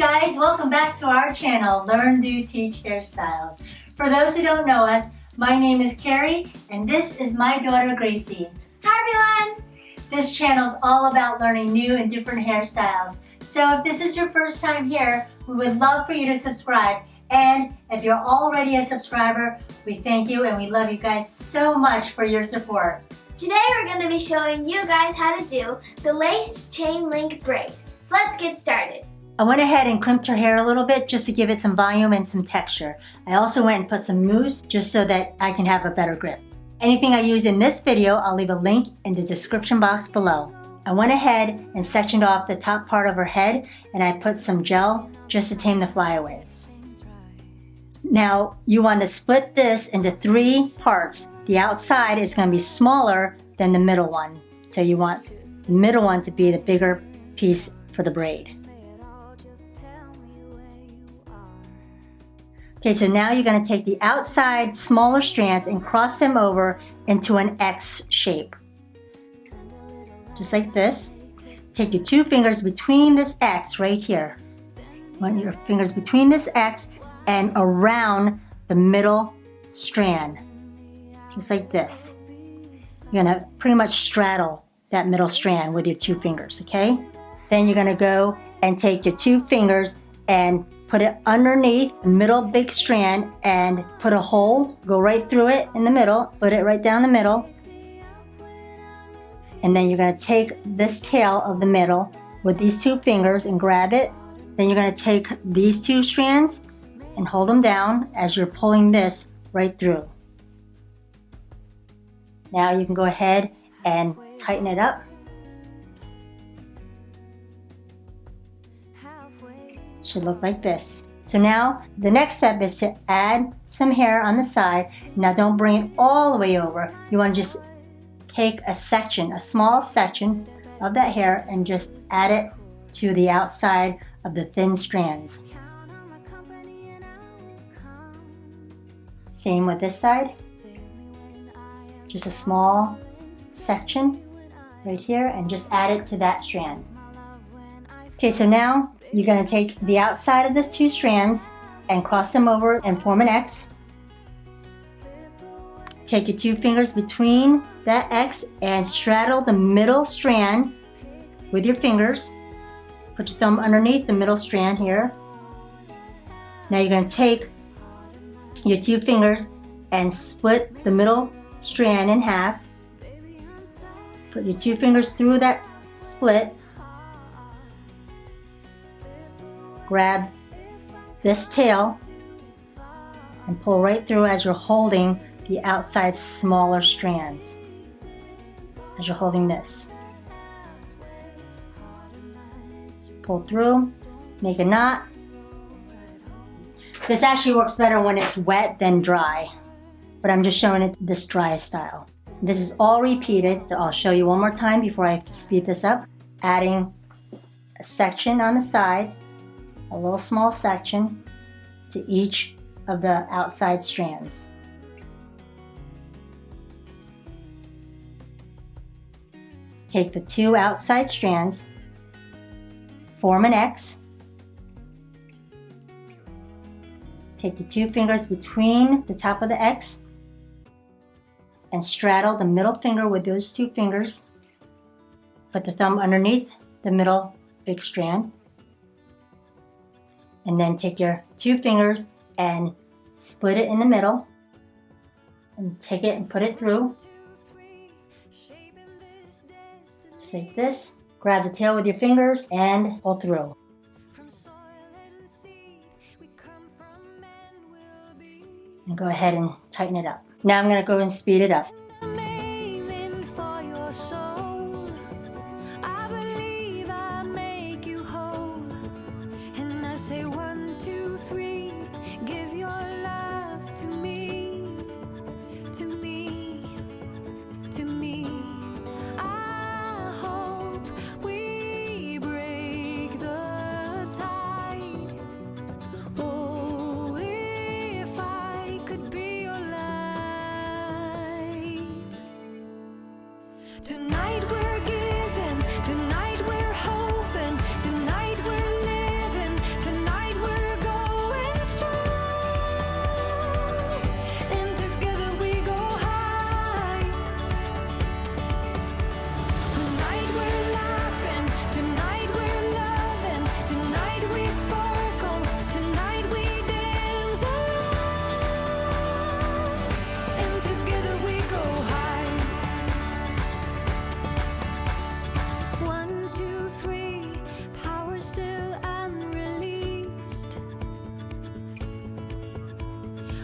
guys, welcome back to our channel, Learn, Do, Teach Hairstyles. For those who don't know us, my name is Carrie and this is my daughter Gracie. Hi everyone! This channel is all about learning new and different hairstyles. So if this is your first time here, we would love for you to subscribe. And if you're already a subscriber, we thank you and we love you guys so much for your support. Today we're going to be showing you guys how to do the laced chain link braid. So let's get started. I went ahead and crimped her hair a little bit just to give it some volume and some texture. I also went and put some mousse just so that I can have a better grip. Anything I use in this video, I'll leave a link in the description box below. I went ahead and sectioned off the top part of her head and I put some gel just to tame the flyaways. Now you want to split this into 3 parts. The outside is going to be smaller than the middle one. So you want the middle one to be the bigger piece for the braid. Okay, so now you're going to take the outside smaller strands and cross them over into an X shape. Just like this. Take your 2 fingers between this X right here. Want your fingers between this X and around the middle strand. Just like this. You're going to pretty much straddle that middle strand with your 2 fingers, okay? Then you're going to go and take your 2 fingers and put it underneath the middle big strand and put a hole, go right through it in the middle, put it right down the middle. And then you're going to take this tail of the middle with these 2 fingers and grab it. Then you're going to take these 2 strands and hold them down as you're pulling this right through. Now you can go ahead and tighten it up. Should look like this. So now the next step is to add some hair on the side. Now don't bring it all the way over. You want to just take a section, a small section of that hair and just add it to the outside of the thin strands. Same with this side. Just a small section right here and just add it to that strand. Okay, so now you're going to take the outside of these 2 strands and cross them over and form an X. Take your 2 fingers between that X and straddle the middle strand with your fingers. Put your thumb underneath the middle strand here. Now you're going to take your 2 fingers and split the middle strand in half. Put your 2 fingers through that split. Grab this tail and pull right through as you're holding the outside smaller strands. As you're holding this. Pull through, make a knot. This actually works better when it's wet than dry, but I'm just showing it this dry style. This is all repeated, so I'll show you one more time before I speed this up. Adding a section on the side, a little small section to each of the outside strands. Take the 2 outside strands, form an X. Take the 2 fingers between the top of the X and straddle the middle finger with those 2 fingers. Put the thumb underneath the middle big strand. And then take your 2 fingers and split it in the middle. And take it and put it through. Just like this. Grab the tail with your fingers and pull through. And go ahead and tighten it up. Now I'm going to go and speed it up. Say 1, 2, 3, give your love to me, to me, to me. I hope we break the tide. Oh, if I could be your light. Tonight we're giving, tonight we're hoping, tonight we're living, tonight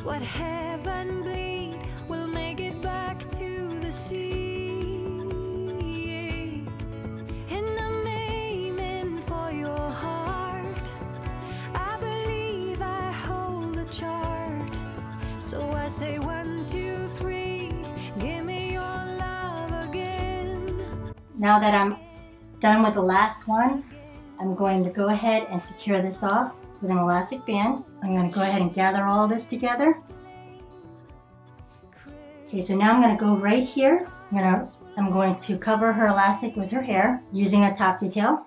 what heaven bleed will make it back to the sea. And I'm aiming for your heart. I believe I hold the chart. So I say 1, 2, 3, give me your love again. Now that I'm done with the last one, I'm going to go ahead and secure this off with an elastic band. I'm going to go ahead and gather all this together. Okay, so now I'm going to go right here. I'm going to cover her elastic with her hair using a topsy tail.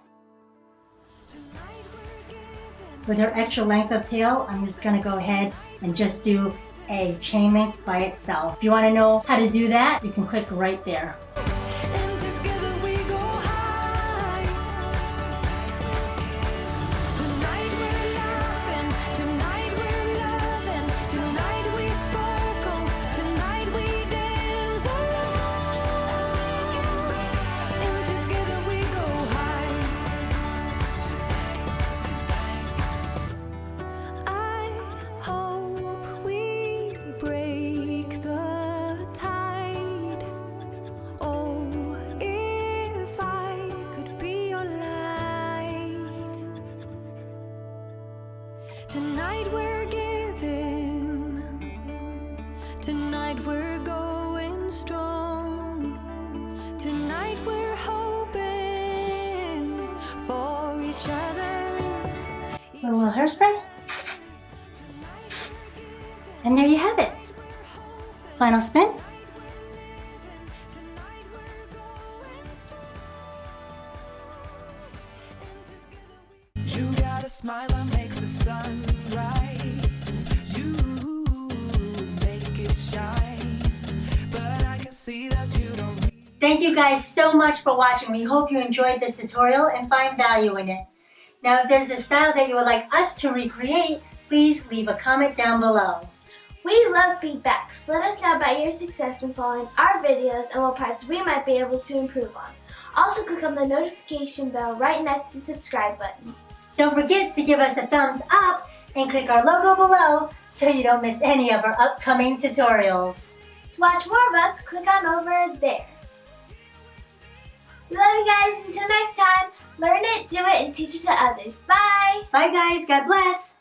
With her extra length of tail, I'm just going to go ahead and just do a chain link by itself. If you want to know how to do that, you can click right there. And together we go high. Tonight we're laughing, tonight we're loving, tonight we sparkle, tonight we dance alone. And together we go high. I hope we break the tide. Oh, if I could be your light. Tonight we're giving. Tonight we're going strong. Tonight we're hoping for each other. Put a little hairspray. And there you have it. Final spin. You got a smile that makes the sun rise. You make it shine. But I can see that you don't really. Thank you guys so much for watching. We hope you enjoyed this tutorial and find value in it. Now, if there's a style that you would like us to recreate, please leave a comment down below. We love feedbacks. Let us know about your success in following our videos and what parts we might be able to improve on. Also, click on the notification bell right next to the subscribe button. Don't forget to give us a thumbs up and click our logo below so you don't miss any of our upcoming tutorials. To watch more of us, click on over there. We love you guys. Until next time, learn it, do it, and teach it to others. Bye! Bye guys, God bless!